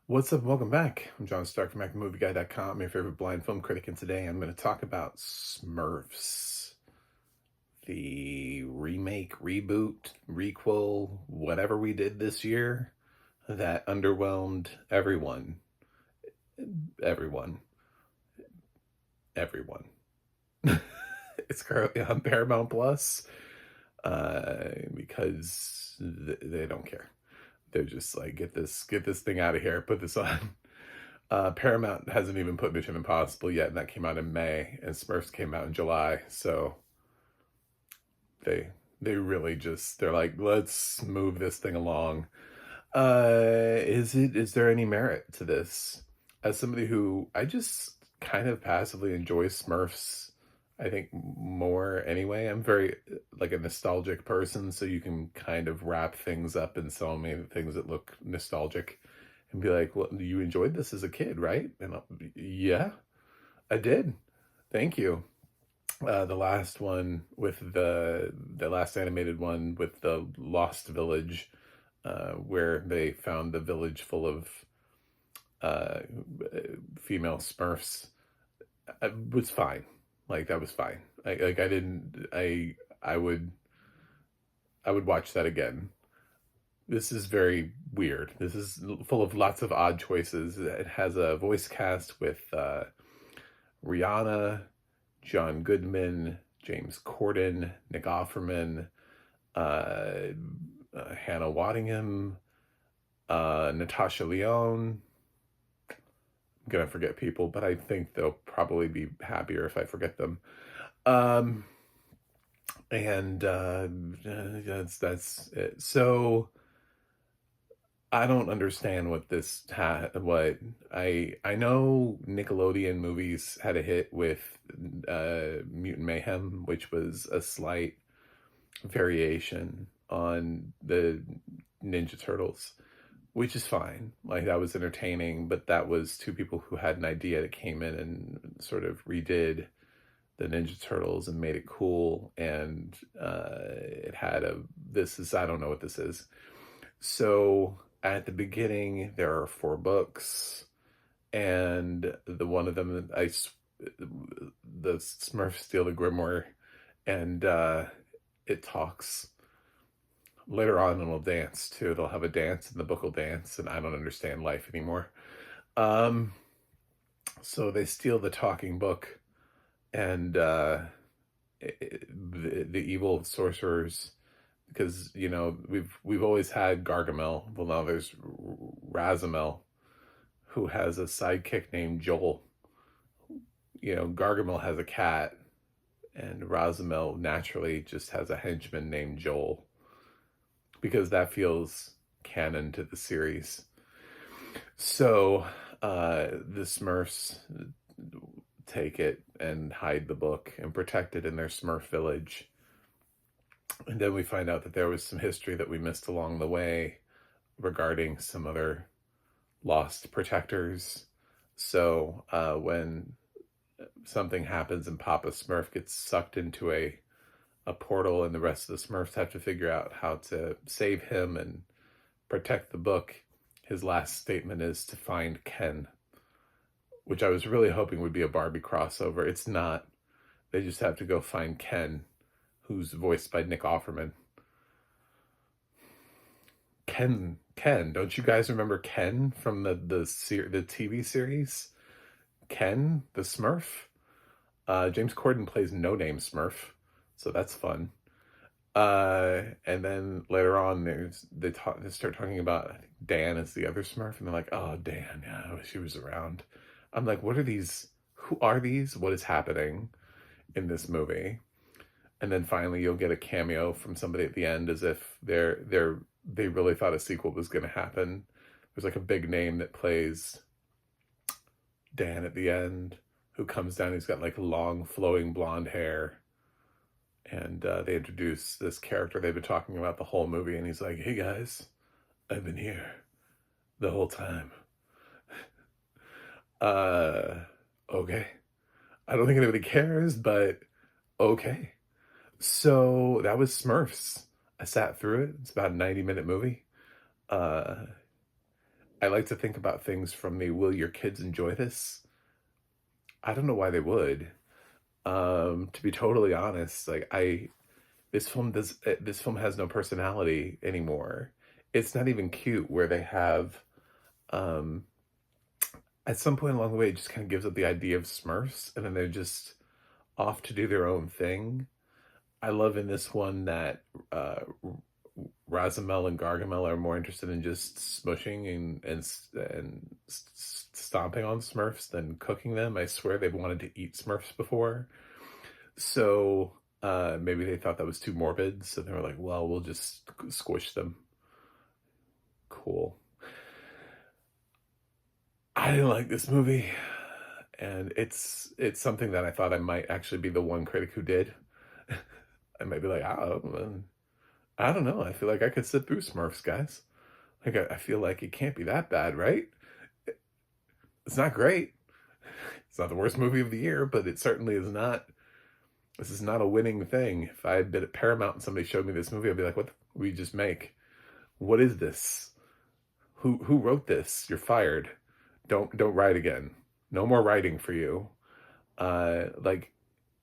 What's up? Welcome back. I'm John Stark from MacMovieGuy.com, your favorite blind film critic, and today I'm going to talk about Smurfs, the remake, reboot, requel, whatever we did this year that underwhelmed everyone, everyone, everyone. It's currently on Paramount Plus because they don't care. They're just like, get this thing out of here, put this on. Paramount hasn't even put Mission Impossible yet, and that came out in May, and Smurfs came out in July. So they really just they're like, let's move this thing along. Is there any merit to this? As somebody who I just kind of passively enjoy Smurfs, I think more anyway. I'm very like a nostalgic person, so you can kind of wrap things up in so many things that look nostalgic and be like, well, you enjoyed this as a kid, right? And yeah, I did. Thank you. The last one with the last animated one with the Lost Village, where they found the village full of uh, female Smurfs, was fine. Like that was fine. Like I didn't. I would watch that again. This is very weird. This is full of lots of odd choices. It has a voice cast with Rihanna, John Goodman, James Corden, Nick Offerman, Hannah Waddingham, Natasha Lyonne. I'm gonna forget people, but I think they'll probably be happier if I forget them. Um, and that's it. So I don't understand what this what I know Nickelodeon movies had a hit with Mutant Mayhem, which was a slight variation on the Ninja Turtles, which is fine. Like that was entertaining, but that was two people who had an idea that came in and sort of redid the Ninja Turtles and made it cool. And it had a this is I don't know what this is. So at the beginning, there are 4 books, and the one of them the Smurfs steal the grimoire, and it talks. Later on, it'll dance too. They'll have a dance, and the book will dance, and I don't understand life anymore. Um, so they steal the talking book, and the evil sorcerers, because we've always had Gargamel. Well, now there's Razamel, who has a sidekick named Joel. Gargamel has a cat, and Razamel naturally just has a henchman named Joel, because that feels canon to the series. So the Smurfs take it and hide the book and protect it in their Smurf village. And then we find out that there was some history that we missed along the way regarding some other lost protectors. So when something happens and Papa Smurf gets sucked into a portal, and the rest of the Smurfs have to figure out how to save him and protect the book, his last statement is to find Ken, which I was really hoping would be a Barbie crossover. It's not. They just have to go find Ken, who's voiced by Nick Offerman. Ken, don't you guys remember Ken from the TV series? Ken, the Smurf? James Corden plays No Name Smurf, so that's fun. And then later on, they start talking about, I think Dan is the other Smurf, and they're like, oh, Dan, yeah, I wish he was around. I'm like, what are these? Who are these? What is happening in this movie? And then finally, you'll get a cameo from somebody at the end, as if they really thought a sequel was going to happen. There's like a big name that plays Dan at the end, who comes down. He's got like long, flowing blonde hair. And they introduce this character they've been talking about the whole movie. And he's like, hey guys, I've been here the whole time. Okay. I don't think anybody cares, but okay. So that was Smurfs. I sat through it. It's about a 90-minute movie. Uh, I like to think about things from the will your kids enjoy this? I don't know why they would. To be totally honest, like this film has no personality anymore. It's not even cute where they have um at some point along the way it just kind of gives up the idea of Smurfs and then they're just off to do their own thing. I love in this one that Razamel and Gargamel are more interested in just smushing and stomping on Smurfs than cooking them. I swear they've wanted to eat Smurfs before. So maybe they thought that was too morbid. So they were like, well, we'll just squish them. Cool. I didn't like this movie. And it's something that I thought I might actually be the one critic who did. I might be like, I don't know. I feel like I could sit through Smurfs, guys. Like, I feel like it can't be that bad, right? It's not great. It's not the worst movie of the year, but it certainly is not. This is not a winning thing. If I had been at Paramount and somebody showed me this movie, I'd be like, what did we just make? What is this? Who wrote this? You're fired. Don't write again. No more writing for you. Like,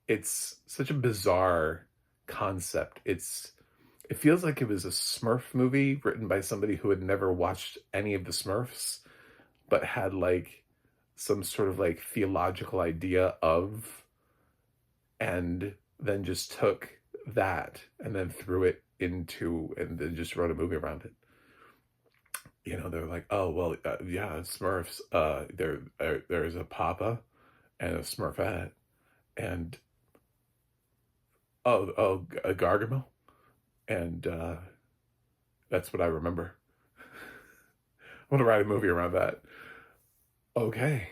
it's such a bizarre concept. It feels like it was a Smurf movie written by somebody who had never watched any of the Smurfs, but had like some sort of like theological idea of, and then just took that and then threw it into, and then just wrote a movie around it. You know, they're like, oh, well, yeah, Smurfs, there's a Papa and a Smurfette, and a Gargamel, and that's what I remember. I want to write a movie around that. Okay.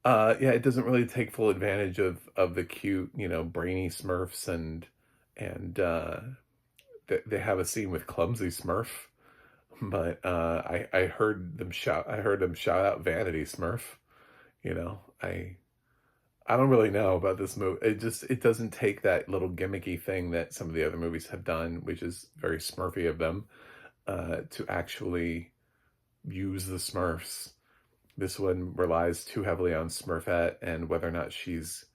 Yeah, it doesn't really take full advantage of the cute, you know, brainy Smurfs and they have a scene with Clumsy Smurf, but I heard them shout out Vanity Smurf. You know, I don't really know about this movie. It doesn't take that little gimmicky thing that some of the other movies have done, which is very Smurfy of them, to actually use the Smurfs. This one relies too heavily on Smurfette and whether or not she's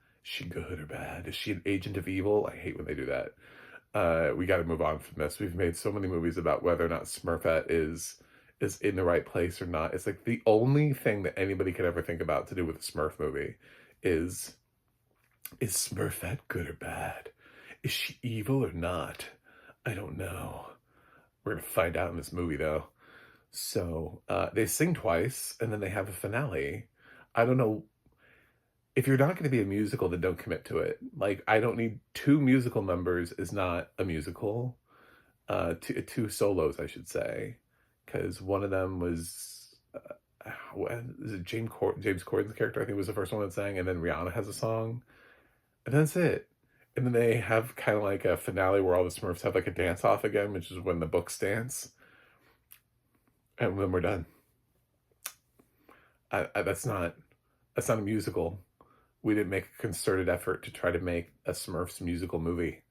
good or bad. Is she an agent of evil? I hate when they do that. We got to move on from this. We've made so many movies about whether or not Smurfette is in the right place or not. It's like the only thing that anybody could ever think about to do with a Smurf movie is Smurfette good or bad? Is she evil or not? I don't know. We're gonna find out in this movie though. So they sing twice and then they have a finale. I don't know. If you're not going to be a musical, then don't commit to it. Like, I don't need two musical numbers is not a musical. Two solos, I should say. Because one of them was, is it James Corden's character? I think was the first one that sang. And then Rihanna has a song. And that's it. And then they have kind of like a finale where all the Smurfs have like a dance off again, which is when the books dance. And then we're done. That's not a musical. We didn't make a concerted effort to try to make a Smurfs musical movie.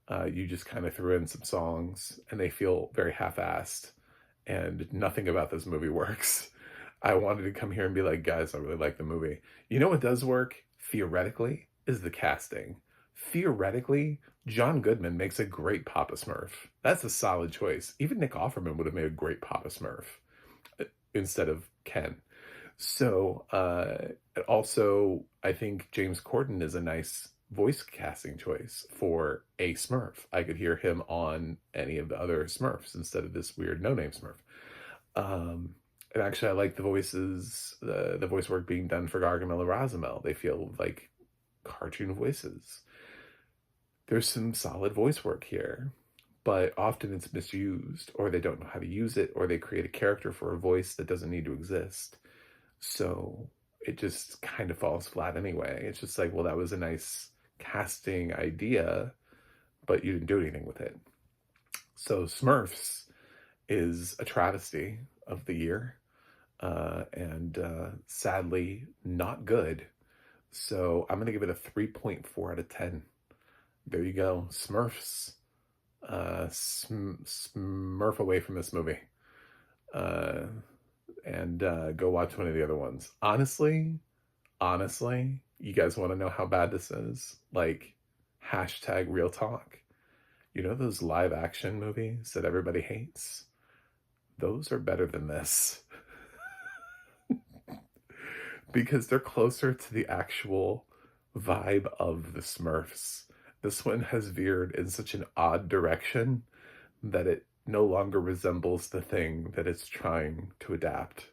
You just kind of threw in some songs and they feel very half-assed and nothing about this movie works. I wanted to come here and be like, guys, I really like the movie. You know what does work, theoretically, is the casting. Theoretically, John Goodman makes a great Papa Smurf. That's a solid choice. Even Nick Offerman would have made a great Papa Smurf instead of Ken. So, also, I think James Corden is a nice voice casting choice for a Smurf. I could hear him on any of the other Smurfs instead of this weird no-name Smurf. And actually, I like the voices, the voice work being done for Gargamel and Razamel. They feel like cartoon voices. There's some solid voice work here, but often it's misused, or they don't know how to use it, or they create a character for a voice that doesn't need to exist. So it just kind of falls flat anyway. It's just like, well, that was a nice casting idea, but you didn't do anything with it. So Smurfs is a travesty of the year, and sadly not good. So I'm going to give it a 3.4 out of 10. There you go. Smurfs. Smurf away from this movie. and go watch one of the other ones. Honestly, you guys want to know how bad this is? Like, hashtag real talk. You know those live action movies that everybody hates? Those are better than this. Because they're closer to the actual vibe of the Smurfs. This one has veered in such an odd direction that it no longer resembles the thing that it's trying to adapt.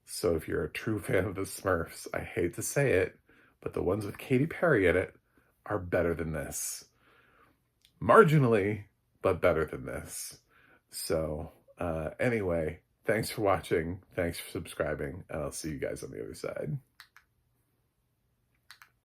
So if you're a true fan of the Smurfs, I hate to say it, but the ones with Katy Perry in it are better than this. Marginally, but better than this. So anyway, thanks for watching. Thanks for subscribing. And I'll see you guys on the other side.